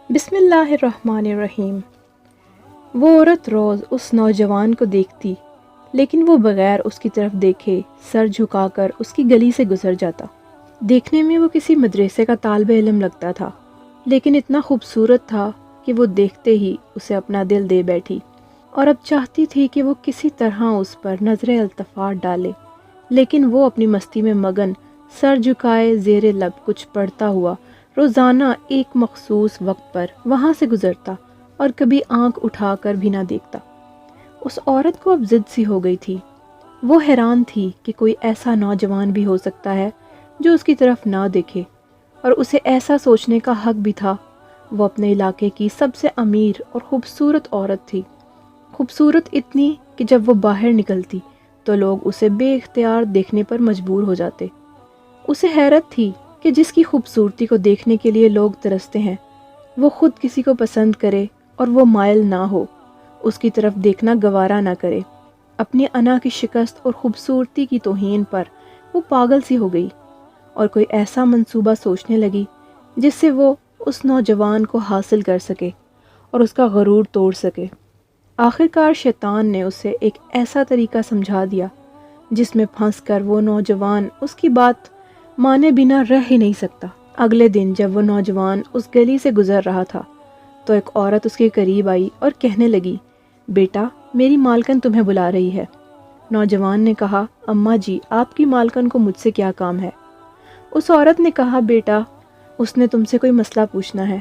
بسم اللہ الرحمن الرحیم۔ وہ عورت روز اس نوجوان کو دیکھتی، لیکن وہ بغیر اس کی طرف دیکھے سر جھکا کر اس کی گلی سے گزر جاتا۔ دیکھنے میں وہ کسی مدرسے کا طالب علم لگتا تھا، لیکن اتنا خوبصورت تھا کہ وہ دیکھتے ہی اسے اپنا دل دے بیٹھی، اور اب چاہتی تھی کہ وہ کسی طرح اس پر نظر التفات ڈالے، لیکن وہ اپنی مستی میں مگن سر جھکائے زیر لب کچھ پڑھتا ہوا روزانہ ایک مخصوص وقت پر وہاں سے گزرتا اور کبھی آنکھ اٹھا کر بھی نہ دیکھتا۔ اس عورت کو اب ضد سی ہو گئی تھی۔ وہ حیران تھی کہ کوئی ایسا نوجوان بھی ہو سکتا ہے جو اس کی طرف نہ دیکھے، اور اسے ایسا سوچنے کا حق بھی تھا۔ وہ اپنے علاقے کی سب سے امیر اور خوبصورت عورت تھی، خوبصورت اتنی کہ جب وہ باہر نکلتی تو لوگ اسے بے اختیار دیکھنے پر مجبور ہو جاتے۔ اسے حیرت تھی کہ جس کی خوبصورتی کو دیکھنے کے لیے لوگ ترستے ہیں، وہ خود کسی کو پسند کرے اور وہ مائل نہ ہو، اس کی طرف دیکھنا گوارا نہ کرے۔ اپنی انا کی شکست اور خوبصورتی کی توہین پر وہ پاگل سی ہو گئی، اور کوئی ایسا منصوبہ سوچنے لگی جس سے وہ اس نوجوان کو حاصل کر سکے اور اس کا غرور توڑ سکے۔ آخرکار شیطان نے اسے ایک ایسا طریقہ سمجھا دیا جس میں پھنس کر وہ نوجوان اس کی بات مانے بنا رہ ہی نہیں سکتا۔ اگلے دن جب وہ نوجوان اس گلی سے گزر رہا تھا تو ایک عورت اس کے قریب آئی اور کہنے لگی، بیٹا، میری مالکن تمہیں بلا رہی ہے۔ نوجوان نے کہا، اماں جی، آپ کی مالکن کو مجھ سے کیا کام ہے؟ اس عورت نے کہا، بیٹا، اس نے تم سے کوئی مسئلہ پوچھنا ہے،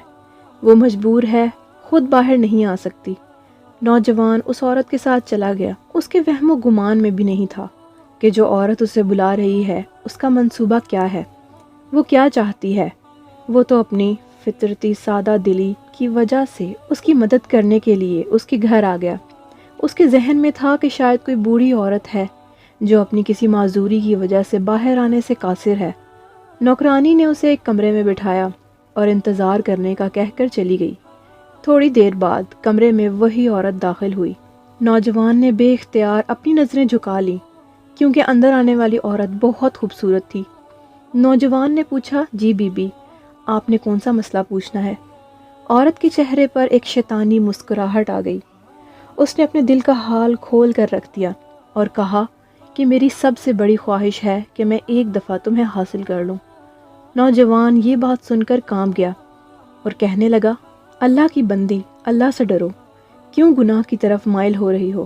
وہ مجبور ہے، خود باہر نہیں آ سکتی۔ نوجوان اس عورت کے ساتھ چلا گیا۔ اس کے وہم و گمان میں بھی نہیں تھا کہ جو عورت اسے بلا رہی ہے اس کا منصوبہ کیا ہے، وہ کیا چاہتی ہے۔ وہ تو اپنی فطرتی سادہ دلی کی وجہ سے اس کی مدد کرنے کے لیے اس کے گھر آ گیا۔ اس کے ذہن میں تھا کہ شاید کوئی بوڑھی عورت ہے جو اپنی کسی معذوری کی وجہ سے باہر آنے سے قاصر ہے۔ نوکرانی نے اسے ایک کمرے میں بٹھایا اور انتظار کرنے کا کہہ کر چلی گئی۔ تھوڑی دیر بعد کمرے میں وہی عورت داخل ہوئی۔ نوجوان نے بے اختیار اپنی نظریں جھکا لیں کیونکہ اندر آنے والی عورت بہت خوبصورت تھی۔ نوجوان نے پوچھا، جی بی بی، آپ نے کون سا مسئلہ پوچھنا ہے؟ عورت کے چہرے پر ایک شیطانی مسکراہٹ آ گئی۔ اس نے اپنے دل کا حال کھول کر رکھ دیا اور کہا کہ میری سب سے بڑی خواہش ہے کہ میں ایک دفعہ تمہیں حاصل کر لوں۔ نوجوان یہ بات سن کر کانپ گیا اور کہنے لگا، اللہ کی بندی، اللہ سے ڈرو، کیوں گناہ کی طرف مائل ہو رہی ہو؟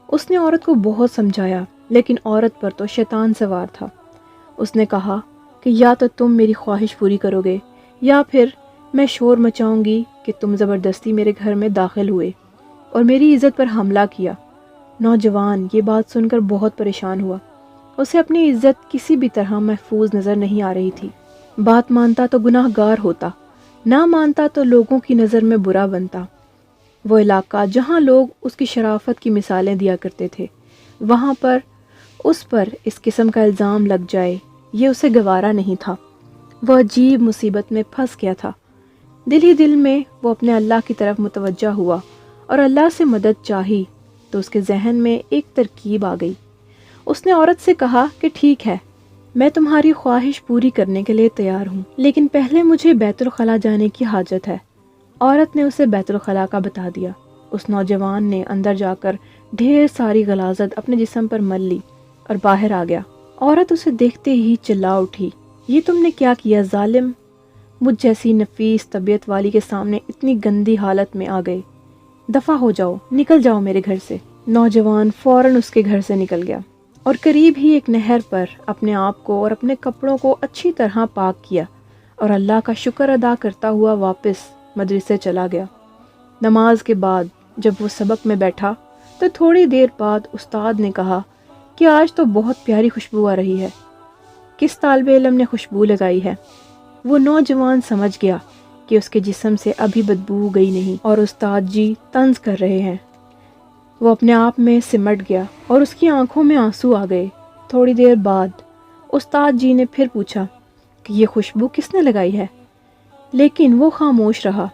اس نے عورت کو بہت سمجھایا، لیکن عورت پر تو شیطان سوار تھا۔ اس نے کہا کہ یا تو تم میری خواہش پوری کرو گے یا پھر میں شور مچاؤں گی کہ تم زبردستی میرے گھر میں داخل ہوئے اور میری عزت پر حملہ کیا۔ نوجوان یہ بات سن کر بہت پریشان ہوا۔ اسے اپنی عزت کسی بھی طرح محفوظ نظر نہیں آ رہی تھی۔ بات مانتا تو گناہ گار ہوتا، نہ مانتا تو لوگوں کی نظر میں برا بنتا۔ وہ علاقہ جہاں لوگ اس کی شرافت کی مثالیں دیا کرتے تھے، وہاں پر اس پر اس قسم کا الزام لگ جائے، یہ اسے گوارا نہیں تھا۔ وہ عجیب مصیبت میں پھنس گیا تھا۔ دل ہی دل میں وہ اپنے اللہ کی طرف متوجہ ہوا اور اللہ سے مدد چاہی تو اس کے ذہن میں ایک ترکیب آ گئی۔ اس نے عورت سے کہا کہ ٹھیک ہے، میں تمہاری خواہش پوری کرنے کے لیے تیار ہوں، لیکن پہلے مجھے بیت الخلا جانے کی حاجت ہے۔ عورت نے اسے بیت الخلا کا بتا دیا۔ اس نوجوان نے اندر جا کر ڈھیر ساری غلاظت اپنے جسم پر مل لی اور باہر آ گیا۔ عورت اسے دیکھتے ہی چلا اٹھی، یہ تم نے کیا کیا ظالم؟ مجھ جیسی نفیس طبیعت والی کے سامنے اتنی گندی حالت میں آ گئے، دفع ہو جاؤ، نکل جاؤ میرے گھر سے۔ نوجوان فوراً اس کے گھر سے نکل گیا اور قریب ہی ایک نہر پر اپنے آپ کو اور اپنے کپڑوں کو اچھی طرح پاک کیا اور اللہ کا شکر ادا کرتا ہوا واپس مدرسے چلا گیا۔ نماز کے بعد جب وہ سبق میں بیٹھا تو تھوڑی دیر بعد استاد نے کہا کہ آج تو بہت پیاری خوشبو آ رہی ہے، کس طالب علم نے خوشبو لگائی ہے؟ وہ نوجوان سمجھ گیا کہ اس کے جسم سے ابھی بدبو گئی نہیں اور استاد جی طنز کر رہے ہیں۔ وہ اپنے آپ میں سمٹ گیا اور اس کی آنکھوں میں آنسو آ گئے۔ تھوڑی دیر بعد استاد جی نے پھر پوچھا کہ یہ خوشبو کس نے لگائی ہے، لیکن وہ خاموش رہا۔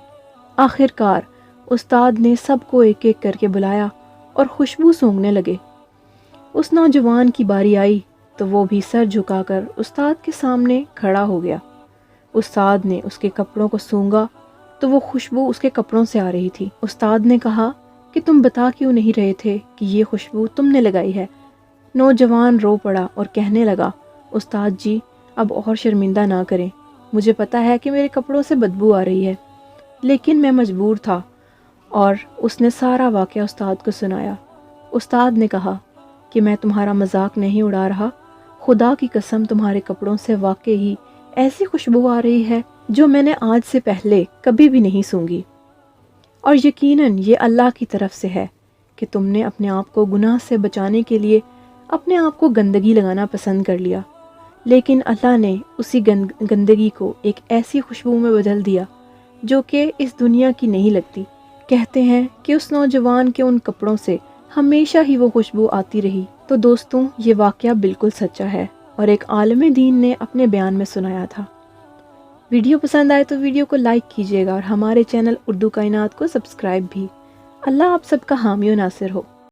آخرکار استاد نے سب کو ایک ایک کر کے بلایا اور خوشبو سونگھنے لگے۔ اس نوجوان کی باری آئی تو وہ بھی سر جھکا کر استاد کے سامنے کھڑا ہو گیا۔ استاد نے اس کے کپڑوں کو سونگھا تو وہ خوشبو اس کے کپڑوں سے آ رہی تھی۔ استاد نے کہا کہ تم بتا کیوں نہیں رہے تھے کہ یہ خوشبو تم نے لگائی ہے؟ نوجوان رو پڑا اور کہنے لگا، استاد جی اب اور شرمندہ نہ کریں، مجھے پتا ہے کہ میرے کپڑوں سے بدبو آ رہی ہے، لیکن میں مجبور تھا۔ اور اس نے سارا واقعہ استاد کو سنایا۔ استاد نے کہا کہ میں تمہارا مذاق نہیں اڑا رہا، خدا کی قسم تمہارے کپڑوں سے واقعی ایسی خوشبو آ رہی ہے جو میں نے آج سے پہلے کبھی بھی نہیں سونگھی، اور یقیناً یہ اللہ کی طرف سے ہے کہ تم نے اپنے آپ کو گناہ سے بچانے کے لیے اپنے آپ کو گندگی لگانا پسند کر لیا، لیکن اللہ نے اسی گندگی کو ایک ایسی خوشبو میں بدل دیا جو کہ اس دنیا کی نہیں لگتی۔ کہتے ہیں کہ اس نوجوان کے ان کپڑوں سے ہمیشہ ہی وہ خوشبو آتی رہی۔ تو دوستوں، یہ واقعہ بالکل سچا ہے اور ایک عالم دین نے اپنے بیان میں سنایا تھا۔ ویڈیو پسند آئے تو ویڈیو کو لائک کیجیے گا اور ہمارے چینل اردو کائنات کو سبسکرائب بھی۔ اللہ آپ سب کا حامی و ناصر ہو۔